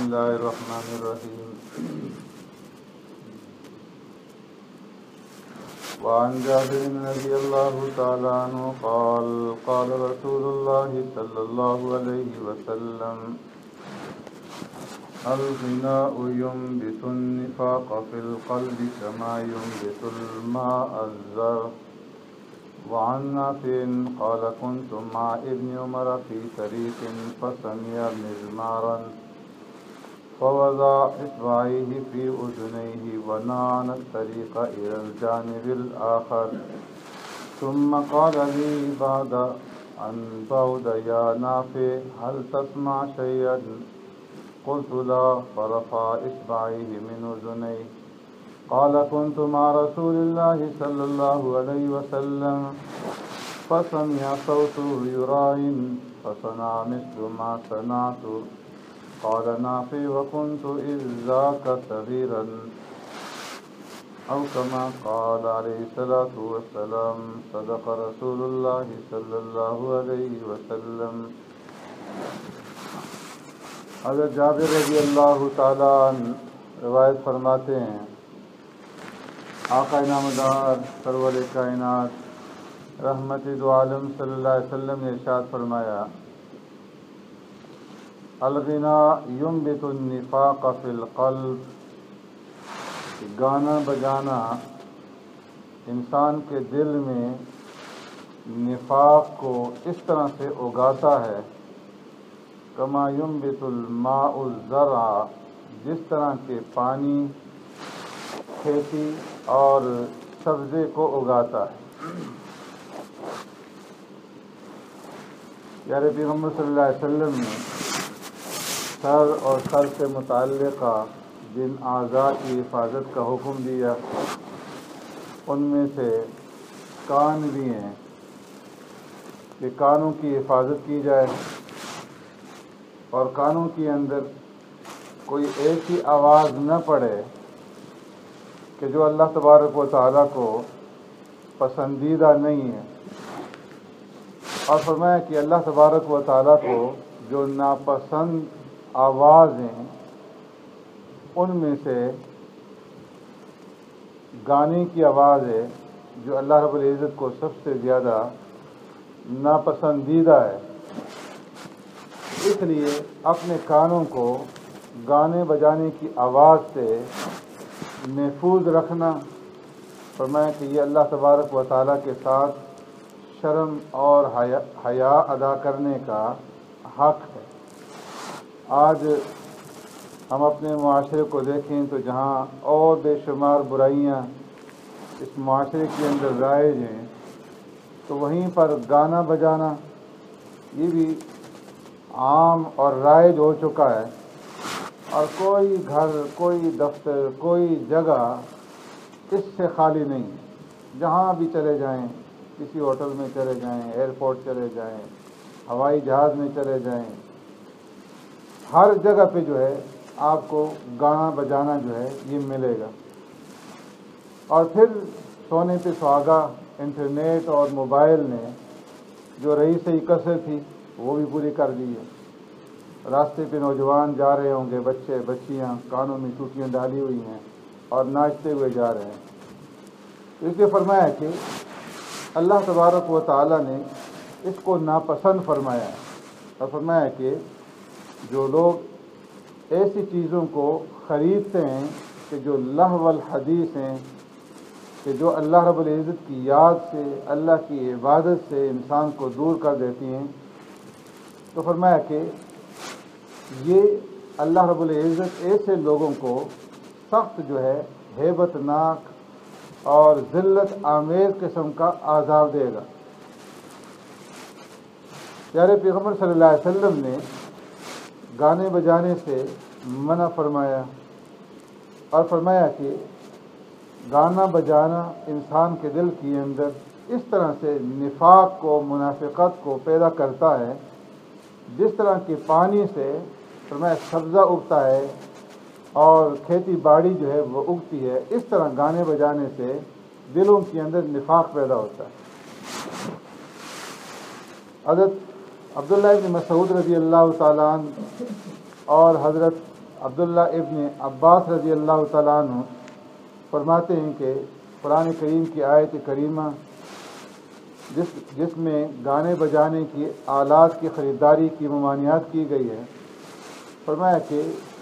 الله الرحمن الرحيم. وعن جابر رضي الله تعالى عنه قال قال رسول الله صلى الله عليه وسلم الغناء ينبت النفاق في القلب كما ينبت الماء الزرع. وعن نافع قال كنت مع ابن عمر في طريق فسمع مزمارا فوضع إصبعيه في أذنيه ونعن الطريق إلى الجانب الآخر ثم قال لي بعد أن بعد يا نافع هل تسمع شيئا؟ قلت لا. فرفع إصبعيه من أذنيه. قال كنت مع رسول الله صلى الله عليه وسلم فسمع صوته يراع فصنع مثل ما صنعت. قال نافع وكنت إذ ذاك صغيرا أو كما قال عليه الصلاة والسلام. صدق رسول الله صلى الله عليه وسلم. حضرت جابر رضی اللہ تعالیٰ عنہ روایت فرماتے ہیں آقا نامدار سرور کائنات رحمت دو عالم صلی اللہ علیہ وسلم نے ارشاد فرمایا الغناء ينبت النفاق فی القلب. گانا بجانا انسان کے دل میں نفاق کو اس طرح سے اگاتا ہے کما ينبت الماء الزرع، جس طرح کہ پانی کھیتی اور سبزے کو اگاتا ہے. پیارے پیغمبر صلی اللہ علیہ وسلم نے سر اور سر سے متعلقہ جن اعضاء کی حفاظت کا حکم دیا ان میں سے کان بھی ہیں کہ کانوں کی حفاظت کی جائے اور کانوں کے اندر کوئی ایسی آواز نہ پڑے کہ جو اللہ تبارک و تعالیٰ کو پسندیدہ نہیں ہے. اور فرمایا کہ اللہ تبارک و تعالیٰ کو جو ناپسند آوازیں ان میں سے گانے کی آواز ہے جو اللہ رب العزت کو سب سے زیادہ ناپسندیدہ ہے. اس لیے اپنے کانوں کو گانے بجانے کی آواز سے محفوظ رکھنا فرمایا کہ یہ اللہ تبارک و تعالیٰ کے ساتھ شرم اور حیا ادا کرنے کا حق ہے. آج ہم اپنے معاشرے کو دیکھیں تو جہاں اور بے شمار برائیاں اس معاشرے کے اندر رائج ہیں تو وہیں پر گانا بجانا یہ بھی عام اور رائج ہو چکا ہے. اور کوئی گھر، کوئی دفتر، کوئی جگہ اس سے خالی نہیں. جہاں بھی چلے جائیں، کسی ہوٹل میں چلے جائیں، ایئرپورٹ چلے جائیں، ہوائی جہاز میں چلے جائیں، ہر جگہ پہ جو ہے آپ کو گانا بجانا جو ہے یہ ملے گا. اور پھر سونے پہ سہاگا انٹرنیٹ اور موبائل نے جو رئیسی کثر تھی وہ بھی پوری کر دی ہے. راستے پہ نوجوان جا رہے ہوں گے، بچے بچیاں کانوں میں ٹوٹیاں ڈالی ہوئی ہیں اور ناچتے ہوئے جا رہے ہیں. اس لیے فرمایا کہ اللہ تبارک و تعالیٰ نے اس کو ناپسند فرمایا ہے اور فرمایا کہ جو لوگ ایسی چیزوں کو خریدتے ہیں کہ جو لہو الحدیث ہیں، کہ جو اللہ رب العزت کی یاد سے، اللہ کی عبادت سے انسان کو دور کر دیتی ہیں، تو فرمایا کہ یہ اللہ رب العزت ایسے لوگوں کو سخت جو ہے ہیبت ناک اور ذلت آمیز قسم کا عذاب دے گا. پیارے پیغمبر صلی اللہ علیہ وسلم نے گانے بجانے سے منع فرمایا اور فرمایا کہ گانا بجانا انسان کے دل کے اندر اس طرح سے نفاق کو، منافقت کو پیدا کرتا ہے جس طرح کہ پانی سے فرمایا سبزہ اگتا ہے اور کھیتی باڑی جو ہے وہ اگتی ہے، اس طرح گانے بجانے سے دلوں کے اندر نفاق پیدا ہوتا ہے. حضرت عبداللہ بن مسعود رضی اللہ تعالیٰ عنہ اور حضرت عبداللہ ابن عباس رضی اللہ تعالیٰ عنہ فرماتے ہیں کہ قرآن کریم کی آیت کریمہ جس میں گانے بجانے کی آلات کی خریداری کی ممانعت کی گئی ہے، فرمایا کہ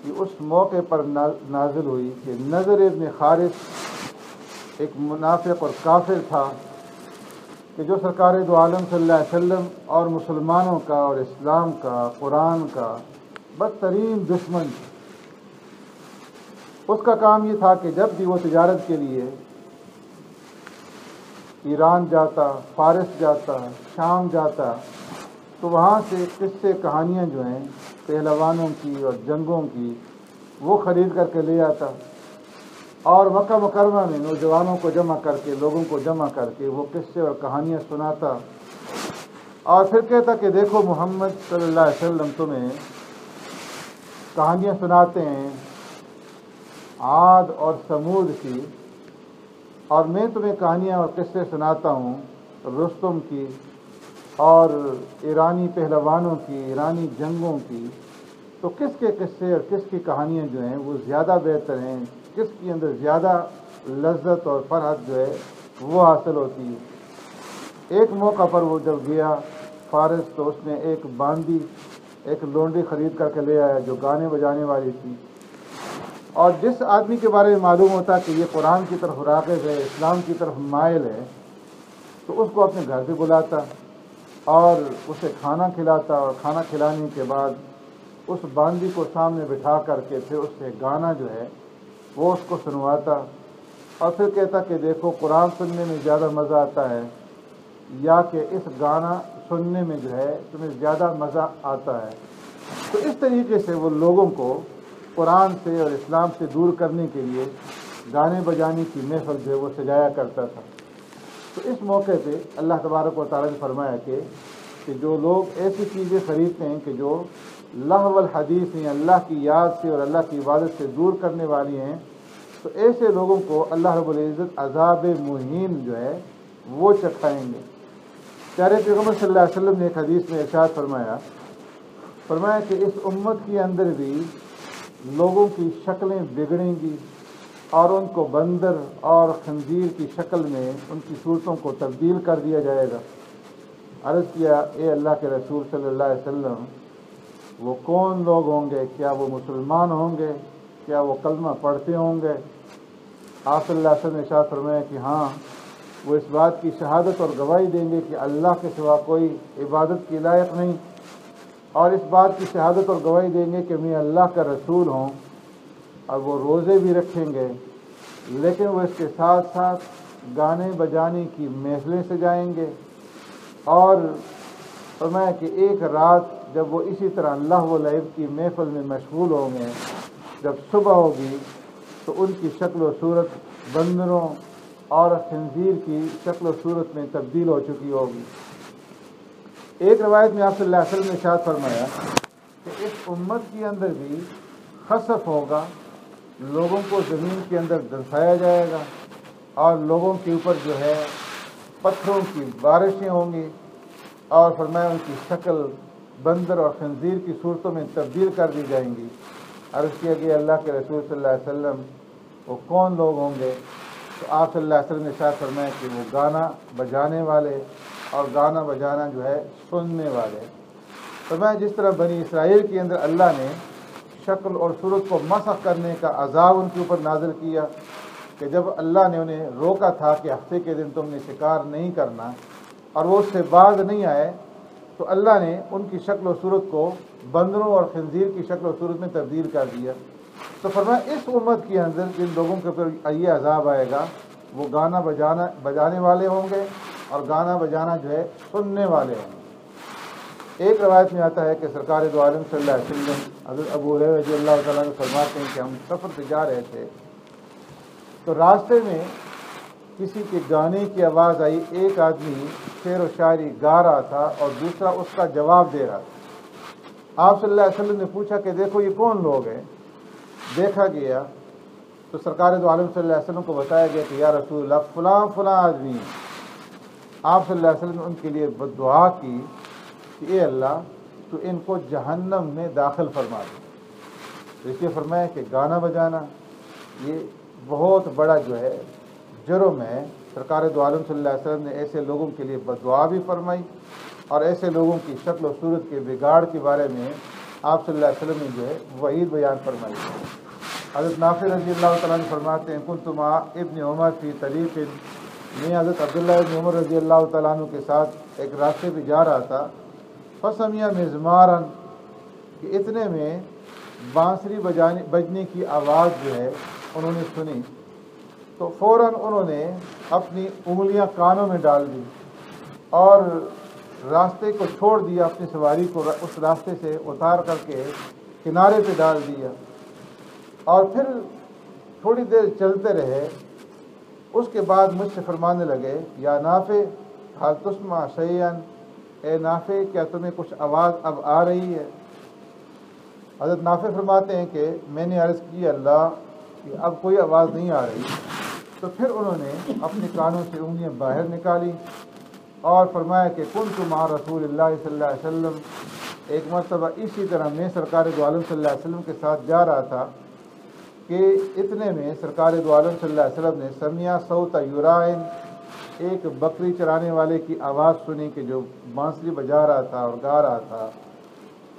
یہ اس موقع پر نازل ہوئی کہ نضر ابن حارث ایک منافق اور کافر تھا کہ جو سرکار دو عالم صلی اللہ علیہ وسلم اور مسلمانوں کا اور اسلام کا، قرآن کا بدترین دشمن تھا۔ اس کا کام یہ تھا کہ جب بھی وہ تجارت کے لیے ایران جاتا، فارس جاتا، شام جاتا، تو وہاں سے قصے کہانیاں جو ہیں پہلوانوں کی اور جنگوں کی وہ خرید کر کے لے آتا، اور مکہ مکرمہ میں نوجوانوں کو جمع کر کے، لوگوں کو جمع کر کے وہ قصے اور کہانیاں سناتا، اور پھر کہتا کہ دیکھو محمد صلی اللہ علیہ وسلم تمہیں کہانیاں سناتے ہیں عاد اور سمود کی، اور میں تمہیں کہانیاں اور قصے سناتا ہوں رستم کی اور ایرانی پہلوانوں کی، ایرانی جنگوں کی، تو کس کے قصے اور کس کی کہانیاں جو ہیں وہ زیادہ بہتر ہیں، کس کے اندر زیادہ لذت اور فرحت جو ہے وہ حاصل ہوتی ہے۔ ایک موقع پر وہ جب گیا فارس تو اس نے ایک باندی، ایک لونڈی خرید کر کے لے آیا جو گانے بجانے والی تھی، اور جس آدمی کے بارے میں معلوم ہوتا کہ یہ قرآن کی طرف راغب ہے، اسلام کی طرف مائل ہے، تو اس کو اپنے گھر پہ بلاتا اور اسے کھانا کھلاتا، اور کھانا کھلانے کے بعد اس باندی کو سامنے بٹھا کر کے پھر اس سے گانا جو ہے وہ اس کو سنواتا، اور پھر کہتا کہ دیکھو قرآن سننے میں زیادہ مزہ آتا ہے یا کہ اس گانا سننے میں جو ہے تمہیں زیادہ مزہ آتا ہے۔ تو اس طریقے سے وہ لوگوں کو قرآن سے اور اسلام سے دور کرنے کے لیے گانے بجانے کی محفل جو ہے وہ سجایا کرتا تھا۔ تو اس موقع پہ اللہ تبارک و تعالیٰ نے فرمایا کہ جو لوگ ایسی چیزیں خریدتے ہیں کہ جو لہو الحدیث ہیں، اللہ کی یاد سے اور اللہ کی عبادت سے دور کرنے والی ہیں، تو ایسے لوگوں کو اللہ رب العزت عذاب مہین جو ہے وہ چکھائیں گے۔ پیارے پیغمبر صلی اللہ علیہ وسلم نے ایک حدیث میں ارشاد فرمایا کہ اس امت کے اندر بھی لوگوں کی شکلیں بگڑیں گی، اور ان کو بندر اور خنزیر کی شکل میں ان کی صورتوں کو تبدیل کر دیا جائے گا۔ عرض کیا اے اللہ کے رسول صلی اللہ علیہ وسلم، وہ کون لوگ ہوں گے؟ کیا وہ مسلمان ہوں گے؟ کیا وہ کلمہ پڑھتے ہوں گے؟ آپ صلی اللہ علیہ وسلم نے ارشاد فرمایا کہ ہاں، وہ اس بات کی شہادت اور گواہی دیں گے کہ اللہ کے سوا کوئی عبادت کے لائق نہیں، اور اس بات کی شہادت اور گواہی دیں گے کہ میں اللہ کا رسول ہوں، اور وہ روزے بھی رکھیں گے، لیکن وہ اس کے ساتھ ساتھ گانے بجانے کی محفلیں سجائیں گے، اور فرمایا کہ ایک رات جب وہ اسی طرح لہو و لعب کی محفل میں مشغول ہوں گے، جب صبح ہوگی تو ان کی شکل و صورت بندروں اور خنزیر کی شکل و صورت میں تبدیل ہو چکی ہوگی۔ ایک روایت میں آپ صلی اللہ علیہ وسلم نے ارشاد فرمایا کہ اس امت کے اندر بھی خسف ہوگا، لوگوں کو زمین کے اندر دفنایا جائے گا، اور لوگوں کے اوپر جو ہے پتھروں کی بارشیں ہوں گی، اور فرمایا ان کی شکل بندر اور خنزیر کی صورتوں میں تبدیل کر دی جائیں گی۔ عرض کیا کہ اللہ کے رسول صلی اللہ علیہ وسلم وہ کون لوگ ہوں گے؟ تو آپ صلی اللہ علیہ وسلم نے ارشاد فرمایا کہ وہ گانا بجانے والے اور گانا بجانا جو ہے سننے والے۔ فرمایا جس طرح بنی اسرائیل کے اندر اللہ نے شکل اور صورت کو مسخ کرنے کا عذاب ان کے اوپر نازل کیا، کہ جب اللہ نے انہیں روکا تھا کہ ہفتے کے دن تم نے شکار نہیں کرنا، اور وہ اس سے باز نہیں آئے، تو اللہ نے ان کی شکل و صورت کو بندروں اور خنزیر کی شکل و صورت میں تبدیل کر دیا۔ تو فرمایا اس امت کے اندر جن لوگوں کے اوپر یہ عذاب آئے گا وہ گانا بجانے والے ہوں گے، اور گانا بجانا جو ہے سننے والے ہوں گے۔ ایک روایت میں آتا ہے کہ سرکار دو عالم صلی اللہ علیہ وسلم حضرت ابو ہریرہ رضی اللہ تعالیٰ عنہ فرماتے ہیں کہ ہم سفر پہ جا رہے تھے، تو راستے میں کسی کے گانے کی آواز آئی، ایک آدمی شعر و شاعری گا رہا تھا اور دوسرا اس کا جواب دے رہا تھا۔ آپ صلی اللہ علیہ وسلم نے پوچھا کہ دیکھو یہ کون لوگ ہیں؟ دیکھا گیا تو سرکار دو عالم صلی اللہ علیہ وسلم کو بتایا گیا کہ یا رسول اللہ فلاں فلاں آدمی۔ آپ صلی اللہ علیہ وسلم نے ان کے لیے بددعا کی کہ اے اللہ تو ان کو جہنم میں داخل فرما دے۔ تو اس لیے فرمایا کہ گانا بجانا یہ بہت بڑا جو ہے جرم ہے۔ سرکار دو عالم صلی اللہ علیہ وسلم نے ایسے لوگوں کے لیے بددعا بھی فرمائی اور ایسے لوگوں کی شکل و صورت کے بگاڑ کے بارے میں آپ صلی اللہ علیہ وسلم نے جو ہے وعید بیان فرمائی۔ حضرت نافع رضی اللہ تعالیٰ عنہ فرماتے ہیں کنت مع ابن عمر فی طریق، میں حضرت عبداللہ ابن عمر رضی اللہ تعالیٰ عنہ کے ساتھ ایک راستے پہ جا رہا تھا، فسمع مزمارا، کہ اتنے میں بانسری بجنے کی آواز جو ہے انہوں نے سنی، تو فوراً انہوں نے اپنی انگلیاں کانوں میں ڈال دی اور راستے کو چھوڑ دیا، اپنی سواری کو اس راستے سے اتار کر کے کنارے پہ ڈال دیا، اور پھر تھوڑی دیر چلتے رہے۔ اس کے بعد مجھ سے فرمانے لگے یا نافع حال تسمع شیئا، اے نافع کیا تمہیں کچھ آواز اب آ رہی ہے؟ حضرت نافع فرماتے ہیں کہ میں نے عرض کی اللہ کہ اب کوئی آواز نہیں آ رہی۔ تو پھر انہوں نے اپنے کانوں سے انگلیاں باہر نکالی اور فرمایا کہ کنت مع رسول اللہ صلی اللہ علیہ وسلم، ایک مرتبہ اسی طرح میں سرکار دو عالم صلی اللہ علیہ وسلم کے ساتھ جا رہا تھا کہ اتنے میں سرکار دو عالم صلی اللہ علیہ وسلم نے سمع صوت یرائن، ایک بکری چرانے والے کی آواز سنی کہ جو بانسری بجا رہا تھا اور گا رہا تھا۔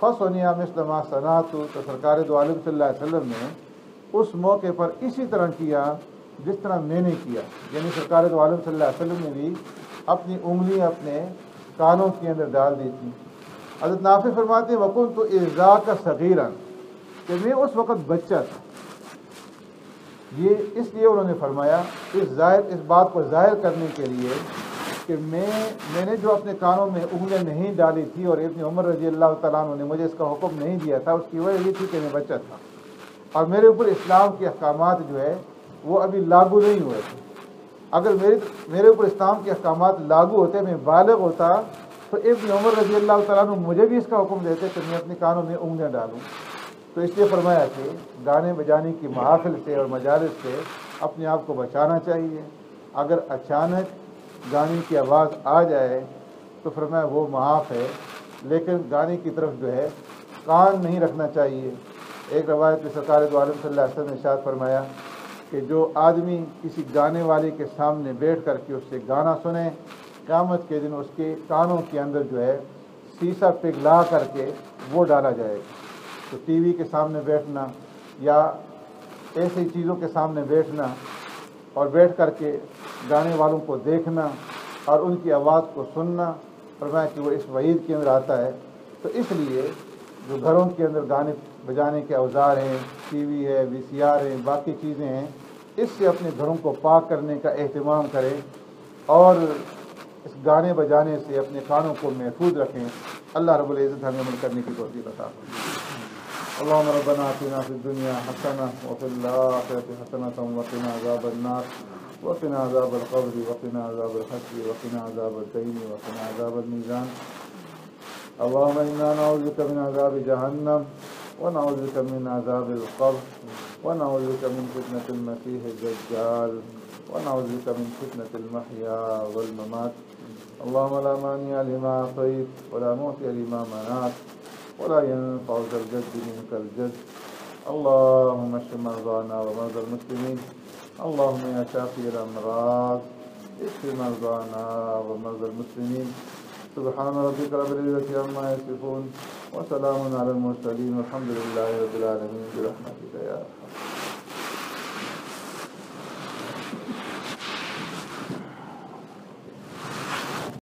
فصنع مثل ما صنعت، تو سرکار دو عالم صلی اللہ علیہ وسلم نے اس موقع پر اسی طرح کیا جس طرح میں نے کیا، یعنی سرکار دو عالم صلی اللہ علیہ وسلم نے بھی اپنی انگلیاں اپنے کانوں کے اندر ڈال دی تھی۔ حضرت نافع فرماتے ہیں وَكُنْتُ إِذْ ذَاكَ صَغِيرًا، کہ میں اس وقت بچہ تھا۔ یہ اس لیے انہوں نے فرمایا اس بات کو ظاہر کرنے کے لیے کہ میں نے جو اپنے کانوں میں انگلیاں نہیں ڈالی تھی اور ابن عمر رضی اللہ تعالیٰ عنہ نے مجھے اس کا حکم نہیں دیا تھا، اس کی وجہ یہ تھی کہ میں بچہ تھا اور میرے اوپر اسلام کے احکامات جو ہے وہ ابھی لاگو نہیں ہوئے تھے۔ اگر میرے اوپر اسلام کے احکامات لاگو ہوتے، میں بالغ ہوتا، تو ابن عمر رضی اللہ تعالیٰ عنہ مجھے بھی اس کا حکم دیتے کہ میں اپنے کانوں میں انگلیاں ڈالوں۔ تو اس لیے فرمایا کہ گانے بجانے کی محافل سے اور مجالس سے اپنے آپ کو بچانا چاہیے۔ اگر اچانک گانے کی آواز آ جائے تو فرمایا وہ معاف ہے، لیکن گانے کی طرف جو ہے کان نہیں رکھنا چاہیے۔ ایک روایت میں سرکار دو عالم صلی اللہ علیہ وسلم نے ارشاد فرمایا کہ جو آدمی کسی گانے والے کے سامنے بیٹھ کر کے اس سے گانا سنے، قیامت کے دن اس کے کانوں کے اندر جو ہے سیسا پگھلا کر کے وہ ڈالا جائے گا۔ تو ٹی وی کے سامنے بیٹھنا یا ایسی چیزوں کے سامنے بیٹھنا اور بیٹھ کر کے گانے والوں کو دیکھنا اور ان کی آواز کو سننا، فرمایا کہ وہ اس وعید کے اندر آتا ہے۔ تو اس لیے جو گھروں کے اندر گانے بجانے کے اوزار ہیں، ٹی وی ہے، وی سی آر ہیں، باقی چیزیں ہیں، اس سے اپنے گھروں کو پاک کرنے کا اہتمام کریں اور اس گانے بجانے سے اپنے کانوں کو محفوظ رکھیں۔ اللہ رب العزت ہمیں عمل کرنے کی توفیق عطا فرمائے۔ اللهم ربنا آتنا في الدنيا حسنة وفي الآخرة حسنة وقنا عذاب النار وقنا عذاب القبر وقنا عذاب الحشر وقنا عذاب الدين وقنا عذاب الميزان اللهم إنا نعوذ بك من عذاب جهنم ونعوذ بك من عذاب القبر ونعوذ بك من فتنة المسيح الدجال ونعوذ بك من فتنة المحيا والممات اللهم لا مانع لما أعطيت ولا معطي لما منعت ولا ينفع ذا الجد منك الجد اللهم اشف مرضانا ومرضى المسلمين اللهم يا شافي الأمراض اشف مرضانا ومرضى المسلمين سبحان ربك رب العزة عما يصفون وسلام على المرسلين والحمد لله رب العالمين برحمتك يا أرحم